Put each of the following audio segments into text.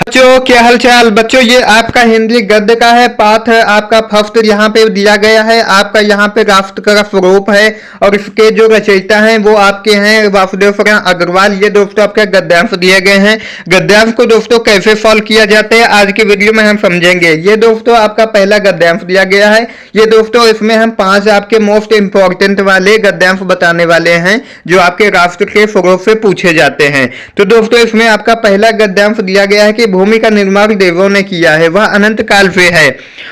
बच्चों क्या हाल चाल। बच्चों ये आपका हिंदी गद्य का है पाठ है आपका फर्स्ट यहाँ पे दिया गया है। आपका यहाँ पे राष्ट्र का स्वरूप है और इसके जो रचयिता हैं वो आपके हैं वासुदेव शरण अग्रवाल। ये दोस्तों आपके गद्यांश दिए गए हैं। गद्यांश को दोस्तों कैसे सॉल्व किया जाता है आज की वीडियो में हम समझेंगे। ये दोस्तों आपका पहला गद्यांश दिया गया है। ये दोस्तों इसमें हम 5 आपके मोस्ट इंपॉर्टेंट वाले गद्यांश बताने वाले हैं जो आपके राष्ट्र के स्वरूप से पूछे जाते हैं। तो दोस्तों इसमें आपका पहला गद्यांश दिया गया है कि भूमि का निर्माण देवों ने किया है, वह अनंत काल से है।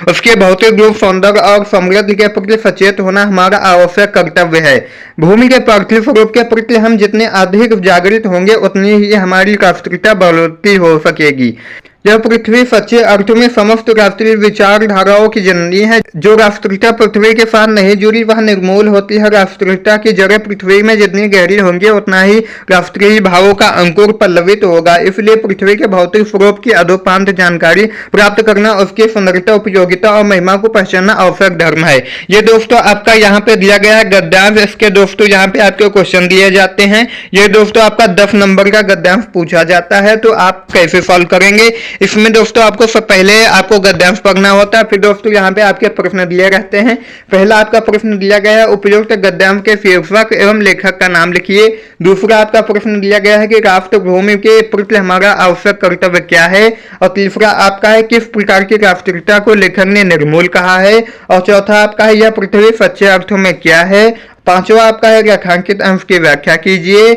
उसके भौतिक रूप, सौंदर्य और समृद्धि के प्रति सचेत होना हमारा आवश्यक कर्तव्य है। भूमि के पार्थिव स्वरूप के प्रति हम जितने अधिक जागृत होंगे उतनी ही हमारी राष्ट्रीयता बढ़ती हो सकेगी। यह पृथ्वी सच्चे अर्थों में समस्त राष्ट्रीय विचारधाराओं की जननी है। जो राष्ट्रीयता पृथ्वी के साथ नहीं जुड़ी वह निर्मूल होती है। राष्ट्रीयता की जड़ें पृथ्वी में जितनी गहरी होंगी उतना ही राष्ट्रीय भावों का अंकुर पल्लवित होगा। इसलिए पृथ्वी के भौतिक स्वरूप की अधोपांत जानकारी प्राप्त करना, उसकी सुंदरता, उपयोगिता और महिमा को पहचानना आवश्यक धर्म है। ये दोस्तों आपका यहाँ पे दिया गया है गद्यांश। इसके दोस्तों यहाँ पे आपके क्वेश्चन दिए जाते हैं। ये दोस्तों आपका 10 नंबर का गद्यांश पूछा जाता है, तो आप कैसे सॉल्व करेंगे। इसमें दोस्तों आपको सब पहले आपको गद्यांश पढ़ना होता है, फिर दोस्तों यहाँ पे आपके प्रश्न दिए रहते हैं। पहला आपका प्रश्न दिया गया है उपयुक्त गद्यांश के शीर्षक एवं लेखक का नाम लिखिए। दूसरा आपका प्रश्न दिया गया है कि राष्ट्र भूमि के प्रति हमारा आवश्यक कर्तव्य क्या है। और तीसरा आपका है किस प्रकार की राष्ट्रीयता को लेखक ने निर्मूल कहा है। और चौथा आपका है यह पृथ्वी सच्चे अर्थों में क्या है। पांचवा आपका है रेखांकित अंश की व्याख्या कीजिए।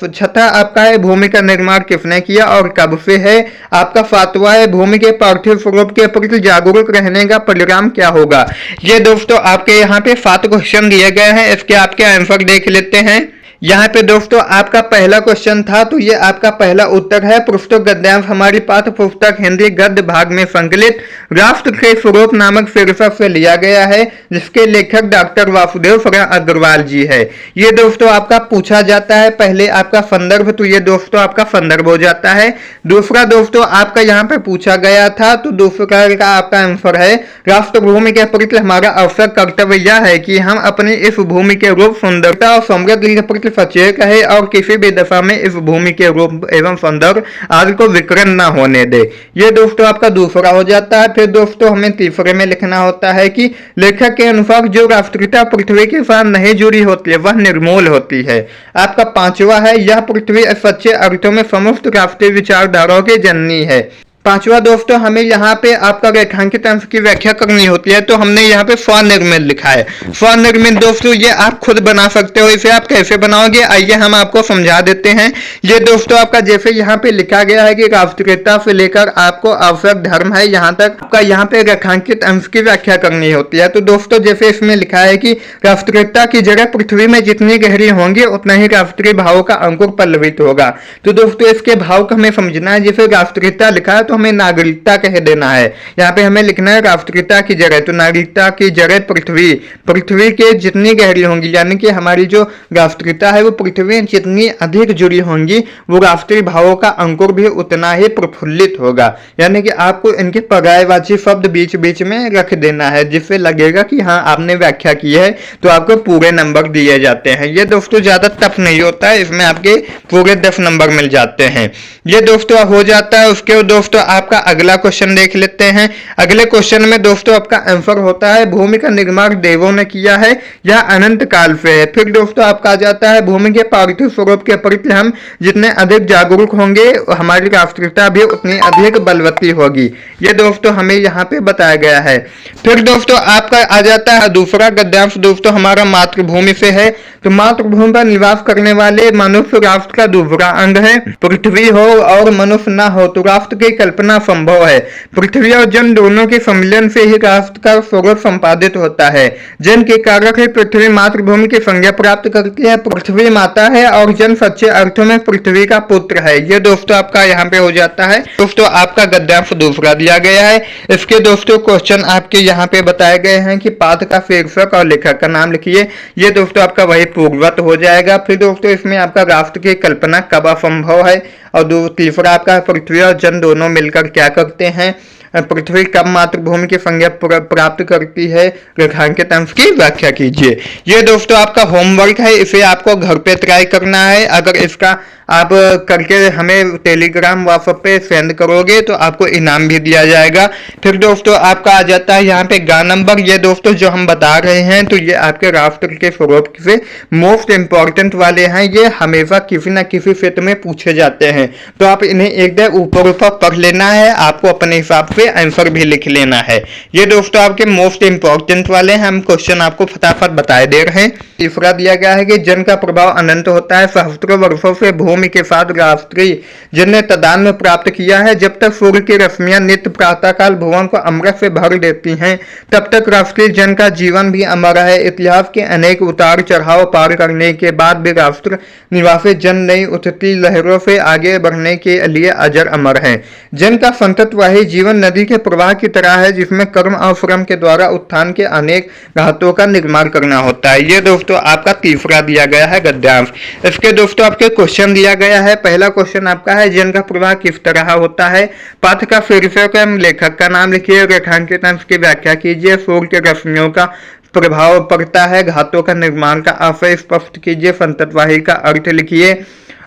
छठा आपका है भूमि का निर्माण किसने किया और कब से है। आपका सातवां है भूमि के पार्थिव स्वरूप के प्रति जागरूक रहने का परिणाम क्या होगा। ये दोस्तों आपके यहाँ पे 7 क्वेश्चन दिए गए हैं। इसके आपके आंसर देख लेते हैं। यहाँ पे दोस्तों आपका पहला क्वेश्चन था, तो ये आपका पहला उत्तर है। पृष्ठों गद्यांश हमारी पाठ्य पुस्तक हिंदी गद्य भाग में संकलित राष्ट्र के स्वरूप नामक शीर्षक से लिया गया है, जिसके लेखक डॉक्टर वासुदेव शरण अग्रवाल जी है। ये दोस्तों आपका पूछा जाता है। पहले आपका संदर्भ, तो ये दोस्तों आपका संदर्भ हो जाता है। दूसरा दोस्तों आपका यहाँ पे पूछा गया था, तो दूसरा का आपका आंसर है राष्ट्र भूमि के प्रति हमारा आवश्यक कर्तव्य यह है कि हम अपनी इस भूमि के रूप, सुंदरता और समृद्धि के प्रति सचेत है और किसी भी दशा में इस भूमि के रूप एवं सौंदर्य आदि को विकृत न होने दे। ये दोस्तों आपका दूसरा हो जाता है। फिर दोस्तों हमें तीसरे में लिखना होता है कि लेखक के अनुसार जो राष्ट्रीयता पृथ्वी के साथ नहीं जुड़ी होती है वह निर्मूल होती है। आपका पांचवा है यह पृथ्वी सच्चे अर्थों में समस्त राष्ट्रीय विचारधाराओं की जननी है। पांचवा दोस्तों हमें यहाँ पे आपका रेखांकित अंश की व्याख्या करनी होती है, तो हमने यहाँ पे स्वनिर्मित लिखा है। स्वनिर्मित दोस्तों ये आप खुद बना सकते हो। इसे आप कैसे बनाओगे आइए हम आपको समझा देते हैं। ये दोस्तों आपका जैसे यहाँ पे लिखा गया है कि राष्ट्रीयता से लेकर आपको आवश्यक धर्म है, यहाँ तक आपका यहाँ पे रेखांकित अंश की व्याख्या करनी होती है। तो दोस्तों जैसे इसमें लिखा है कि राष्ट्रीयता की जगह पृथ्वी में जितनी गहरी होंगी उतना ही राष्ट्रीय भावों का अंकुर पल्लवित होगा। तो दोस्तों इसके भाव को हमें समझना है। जैसे राष्ट्रीयता लिखा है तो हमें नागरिकता कह देना है। यहाँ पे हमें लिखना है राष्ट्रीयता की जगह, तो नागरिकता की जगह पृथ्वी के जितनी गहरी होंगी, यानी कि हमारी जो राष्ट्रीयता है वो पृथ्वी जितनी अधिक जुड़ी होंगी वो राष्ट्रीय भावों का अंकुर भी उतना ही प्रफुल्लित होगा। यानी कि आपको इनके पर्यायवाची शब्द बीच बीच में रख देना है, जिससे लगेगा कि हाँ आपने व्याख्या की है, तो आपको पूरे नंबर दिए जाते हैं। ये दोस्तों ज्यादा टफ नहीं होता है, इसमें आपके पूरे 10 नंबर मिल जाते हैं। ये दोस्तों हो जाता है। उसके दोस्तों आपका अगला क्वेश्चन देख लेते हैं। अगले क्वेश्चन में दोस्तों आपका आंसर होता है भूमि का निर्माण देवों ने किया है, यह अनंत काल से है। फिर दोस्तों आपका आ जाता है भूमि के पार्थिव स्वरूप के प्रति हम जितने अधिक जागरूक होंगे हमारी राष्ट्रीयता भी उतनी अधिक बलवती होगी। ये दोस्तों हमें यहाँ पे बताया गया है। फिर दोस्तों आपका आ जाता है दूसरा गद्यांश दोस्तों हमारा मातृभूमि से है। तो मातृभूमि पर निवास करने वाले मनुष्य राष्ट्र का दूसरा अंग है। पृथ्वी हो और मनुष्य न हो तो राष्ट्र की कल्पना संभव है। पृथ्वी और जन दोनों के सम्मिलन से ही राष्ट्र का स्वरूप संपादित होता है। जन के कारक ही पृथ्वी मातृभूमि की संज्ञा प्राप्त करती है। पृथ्वी माता है और जन सच्चे अर्थों में पृथ्वी का पुत्र है। ये दोस्तों आपका यहाँ पे हो जाता है। दोस्तों आपका गद्यांश दूसरा दिया गया है। इसके दोस्तों क्वेश्चन आपके यहाँ पे बताए गए हैं कि पाठ का शीर्षक और लेखक का नाम लिखिए। ये दोस्तों आपका वही पूर्ववत हो जाएगा। फिर दोस्तों इसमें आपका राष्ट्र की कल्पना कब असंभव है, और तीसरा आपका पृथ्वी और जन दोनों मिलकर क्या करते हैं। पृथ्वी कब मातृभूमि की संज्ञा प्राप्त करती है, रेखांकित अंश की व्याख्या कीजिए। ये दोस्तों आपका होमवर्क है, इसे आपको घर पे ट्राई करना है। अगर इसका आप करके हमें टेलीग्राम व्हाट्सएप पे सेंड करोगे तो आपको इनाम भी दिया जाएगा। फिर दोस्तों आपका आ जाता है यहाँ पे गा नंबर। ये दोस्तों जो हम बता रहे हैं तो ये आपके राष्ट्र के स्वरूप से मोस्ट इंपॉर्टेंट वाले हैं, ये हमेशा किसी न किसी क्षेत्र में पूछे जाते हैं। तो आप इन्हें एक बार ऊपर ऊपर पढ़ लेना है, आपको अपने हिसाब से आंसर भी लिख लेना है। ये दोस्तों आपके मोस्ट इंपॉर्टेंट वाले हैं, हम क्वेश्चन आपको फटाफट बताए दे रहे हैं। तीसरा दिया गया है कि जन का प्रभाव अनंत होता है, सहस्त्रों वर्षों से भूमि के साथ राष्ट्रीय जन ने तदान में प्राप्त किया है। जब तक सूर्य की रश्मियां नित्य प्रातःकाल भुवन को अमृत से भर देती हैं, तब तक राष्ट्रीय जन का जीवन भी अमर है। इतिहास के अनेक उतार चढ़ाव पार करने के बाद भी राष्ट्र निवासी जन नई उठती लहरों से आगे बढ़ने के लिए अजर अमर है। जन का संततवाही जीवन नदी के प्रवाह की तरह है, जिसमें कर्म और श्रम के द्वारा उत्थान के अनेक घातों का निर्माण करना होता है। ये दोस्तों आपका तीसरा दिया गया है गद्यांश। इसके दोस्तों आपके क्वेश्चन दिया गया है। पहला क्वेश्चन आपका है जन का प्रवाह किस तरह होता है। पाठ का शीर्षक एवं लेखक का नाम लिखिए, रेखांकित अंश की व्याख्या कीजिए, सूर्य के रश्मियों का प्रभाव पड़ता है, घातों का निर्माण का आशय स्पष्ट कीजिए, संततवाही का अर्थ लिखिए।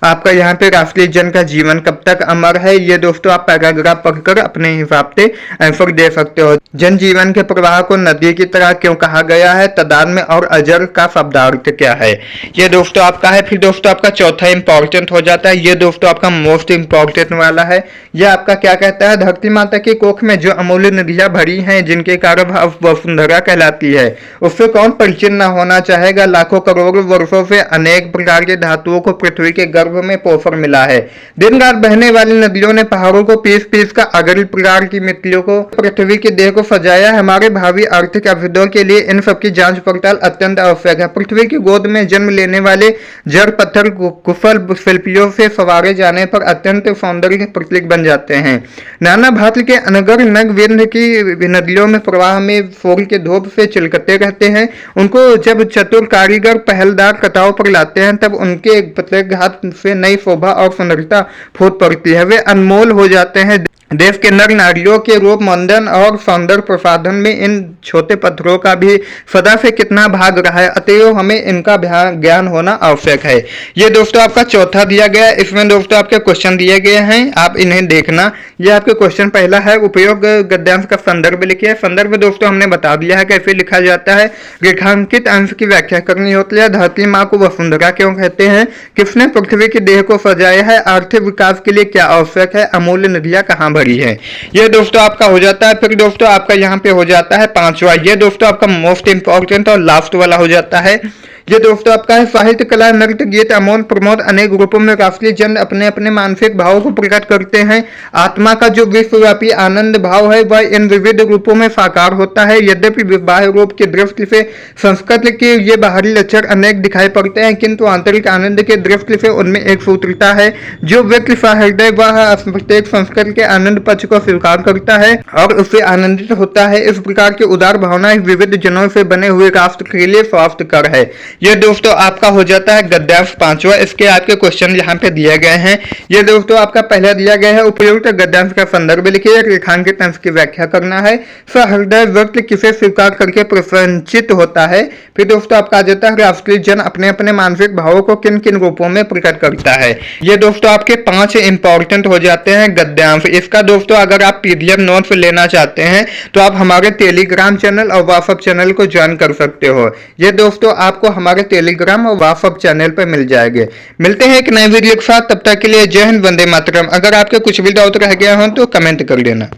आपका यहाँ पे राष्ट्रीय जन का जीवन कब तक अमर है, ये दोस्तों आप पैराग्राफ पढ़कर अपने हिसाब से आंसर दे सकते हो। जन जीवन के प्रवाह को नदी की तरह क्यों कहा गया है, तदाद में और अजर का शब्दार्थ क्या है, ये दोस्तों आपका है। फिर दोस्तों आपका चौथा इंपॉर्टेंट हो जाता है, ये दोस्तों आपका मोस्ट इंपॉर्टेंट वाला है। ये आपका क्या कहता है, धरती माता की कोख में जो अमूल्य नदियां भरी हैं, जिनके कारण वसुंधरा कहलाती है, उससे कौन परिचित न होना चाहेगा। लाखों करोड़ों वर्षों से अनेक प्रकार के धातुओं को पृथ्वी के गर्भ में पोषण मिला है। दिन रात बहने वाली नदियों ने पहाड़ों को पीस पीस कर अगली प्रकार की मिट्टियों को पृथ्वी के देह को सजाया। हमारे भावी आर्थिक अभ्युदय के लिए इन सब की जांच पड़ताल अत्यंत आवश्यक है। पृथ्वी की गोद में जन्म लेने वाले जड़ पत्थर कुशल शिल्पियों से सवारे जाने पर अत्यंत सौंदर्य के प्रतीक बन जाते हैं। नाना भांति के अनगर नग विंध्य की नदियों में प्रवाह में सूर्य के धूप से चिलकते रहते हैं। उनको जब चतुर कारीगर पहलदार कटाव पर लाते हैं, तब उनके प्रत्येक घात से नई शोभा और सुंदरता फूट पड़ती है। वे अनमोल हो जाते हैं। देश के नर नारियों के रूप मंदन और सौंदर्य प्रसाधन में इन छोटे पत्थरों का भी सदा से कितना भाग रहा है, अतएव हमें इनका ज्ञान होना आवश्यक है। ये दोस्तों आपका चौथा दिया गया। इसमें दोस्तों आपके क्वेश्चन दिए गए हैं, आप इन्हें देखना। ये आपके क्वेश्चन पहला है, उपयोग गद्यांश का संदर्भ लिखिए। संदर्भ दोस्तों हमने बता दिया है कैसे लिखा जाता है। रेखांकित अंश की व्याख्या करनी होती है। धरती माँ को वसुंधरा क्यों कहते हैं, किसने पृथ्वी के देह को सजाया है, आर्थिक विकास के लिए क्या आवश्यक है, अमूल्य नदियां कहाँ भरी है। ये दोस्तों आपका हो जाता है। फिर दोस्तों आपका यहाँ पे हो जाता है पांचवा, ये दोस्तों आपका मोस्ट इंपॉर्टेंट और लास्ट वाला हो जाता है। ये दोस्तों आपका है साहित्य कला नृत्य गीत अमोल प्रमोद अनेक रूपों में राष्ट्रीय जन अपने अपने मानसिक भावों को प्रकट करते हैं। आत्मा का जो विश्वव्यापी आनंद भाव है वह इन विविध रूपों में साकार होता है। यद्यपि बाह्य रूप की दृष्टि से संस्कृत के ये बाहरी लक्षण अनेक दिखाई पड़ते हैं, किंतु आंतरिक आनंद के दृष्टि से उनमें एक सूत्रता है। जो व्यक्ति सहृदय वह प्रत्येक संस्कृत के आनंद पक्ष को स्वीकार करता है और उससे आनंदित होता है। इस प्रकार की उदार भावना विविध जनों से बने हुए राष्ट्र के लिए स्वास्थ्यकर है। ये दोस्तों आपका हो जाता है गद्यांश पांचवा। इसके आपके क्वेश्चन यहाँ पे दिए गए हैं। ये दोस्तों आपका पहला दिया गया है, उपयुक्त गद्यांश का संदर्भ लिखिए, रेखांकित अंश की व्याख्या करना है। सहृदय व्यक्ति किसे स्वीकार करके प्रसन्नचित होता है। फिर दोस्तों आपका आ जाता है राष्ट्रीय जन अपने अपने मानसिक भावों को किन किन रूपों में प्रकट करता है। ये दोस्तों आपके 5 इंपॉर्टेंट हो जाते हैं गद्यांश। इसका दोस्तों अगर आप पीडीएफ नोट्स लेना चाहते हैं तो आप हमारे टेलीग्राम चैनल और व्हाट्सएप चैनल को ज्वाइन कर सकते हो। ये दोस्तों आपको हमारे टेलीग्राम और व्हाट्सएप चैनल पर मिल जाएंगे। मिलते हैं एक नए वीडियो के साथ, तब तक के लिए जय हिंद, वंदे मातरम। अगर आपके कुछ भी डाउट रह गया हो तो कमेंट कर देना।